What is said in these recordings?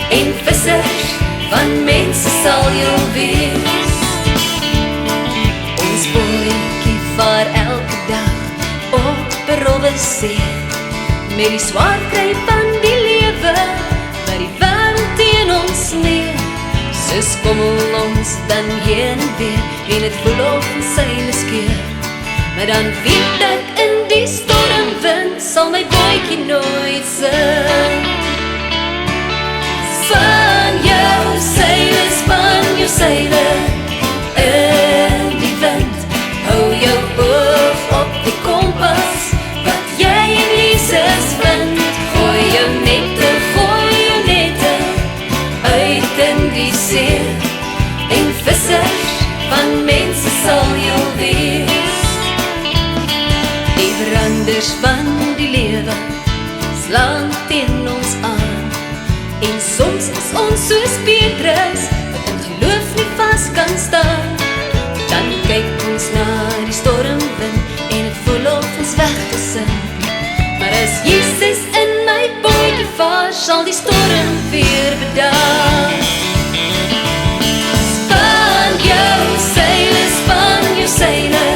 en vissers van mense sal jy wees. Ons bootjie vaar elke dag op 'n rowwe see, met die swaar kry van die lewe, wat die wêreld teen ons neer. So skommel ons dan heen en weer, en het voel of ons seile skeer. Maar dan weet ek in die stormwind, sal my bootjie nooit sink. Span jou seile, in die wind, hou jou oog op die kompas, wat jy in Jesus vind. Gooi jou nette uit in die see, en vissers van mense sal jou wees. Die veranders van die lewe slaan teen ons aan, en soms is ons soos Petrus, wat in geloof nie vas kan staan. Dan kyk ons na die stormwind, en het voel of ons weg te sink. Maar as Jesus in my bootjie vaar, sal die storm weer bedaar. Span jou seile,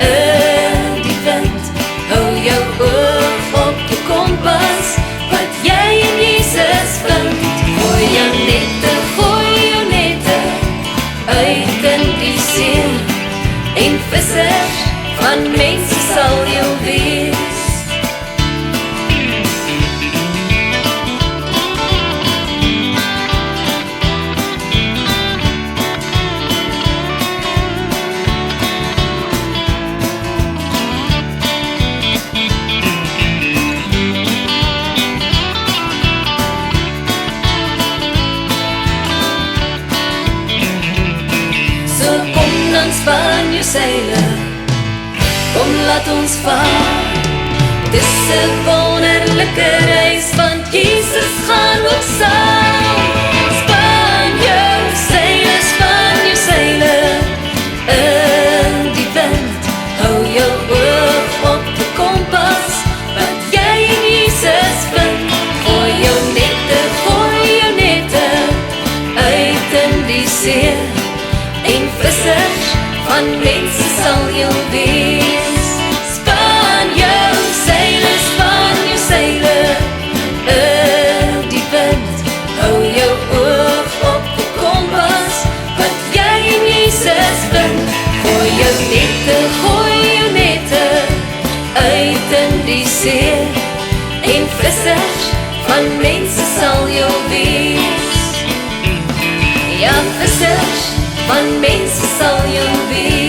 in die wind, hou jou oog op die kompas, wat jy in Jesus vind. Gooi jou nette uit in die see, en vissers van mense sal jou wees. Span jou seile, kom laat ons vaar. Dis 'n wonderlike reis, want Jesus gaan ook saam. Span jou seile, in die wind, hou jou oog op die kompas, wat jy in Jesus vind. Gooi jou nette uit in die see, en vissers van mense sal jou wees. Span jou seile, in die wind, hou jou oog op die kompas, wat jy in Jesus vind. Gooi jou nette uit in die see, en vissers van mense sal jou wees. Ja, vissers van mense sal jou wees.